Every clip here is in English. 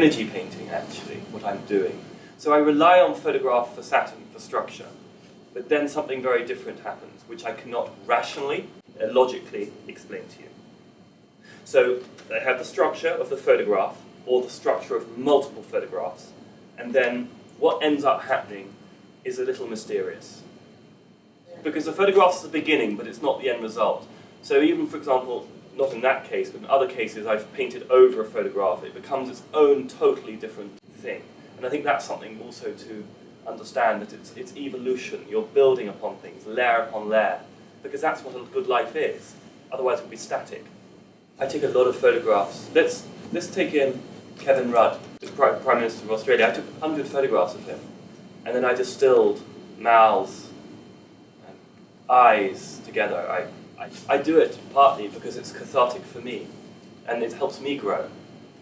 energy painting, actually, what I'm doing. So I rely on photograph for Saturn, for structure, but then something very different happens, which I cannot rationally, logically explain to you. So I have the structure of the photograph, or the structure of multiple photographs, and then what ends up happening is a little mysterious. Because the photograph is the beginning, but it's not the end result. So even, for example, not in that case, but in other cases, I've painted over a photograph. It becomes its own totally different thing. And I think that's something also to understand, that it's evolution. You're building upon things, layer upon layer, because that's what a good life is. Otherwise it would be static. I take a lot of photographs. Let's take in Kevin Rudd, the Prime Minister of Australia. I took 100 photographs of him, and then I distilled mouths and eyes together. I do it partly because it's cathartic for me, and it helps me grow.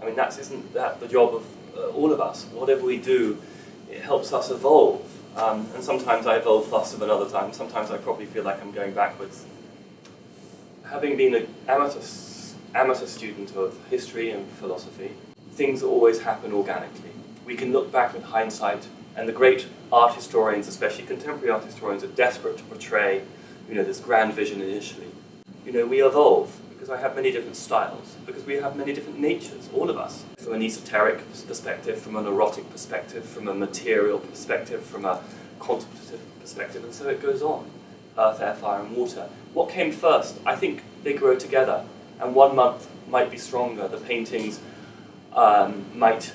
I mean, isn't that the job of all of us? Whatever we do, it helps us evolve. And sometimes I evolve faster than other times. Sometimes I probably feel like I'm going backwards. Having been an amateur student of history and philosophy, things always happen organically. We can look back with hindsight, and the great art historians, especially contemporary art historians, are desperate to portray, this grand vision initially. We evolve because I have many different styles, because we have many different natures, all of us. From an esoteric perspective, from an erotic perspective, from a material perspective, from a contemplative perspective, and so it goes on. Earth, air, fire, and water. What came first? I think they grow together, and one month might be stronger. The paintings might,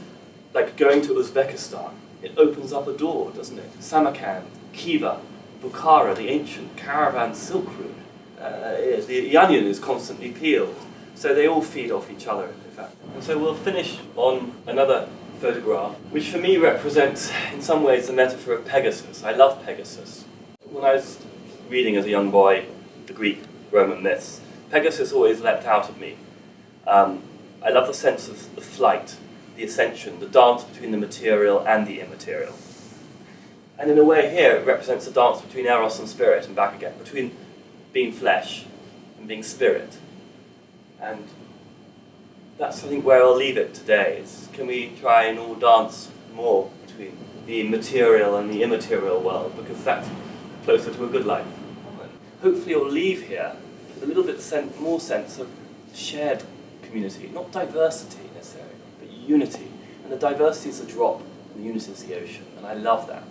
like going to Uzbekistan, it opens up a door, doesn't it? Samarkand, Khiva, Bukhara, the ancient caravan silk route. The onion is constantly peeled, so they all feed off each other, in fact. And so we'll finish on another photograph, which for me represents, in some ways, the metaphor of Pegasus. I love Pegasus. When I was reading as a young boy the Greek Roman myths, Pegasus always leapt out at me. I love the sense of the flight, the ascension, the dance between the material and the immaterial. And in a way here, it represents the dance between eros and spirit, and back again, between being flesh and being spirit. And that's, I think, where I'll leave it today, is can we try and all dance more between the material and the immaterial world, because that's closer to a good life. Hopefully you'll leave here with a little bit more sense of shared community, not diversity necessarily, but unity. And the diversity is the drop, and the unity is the ocean, and I love that.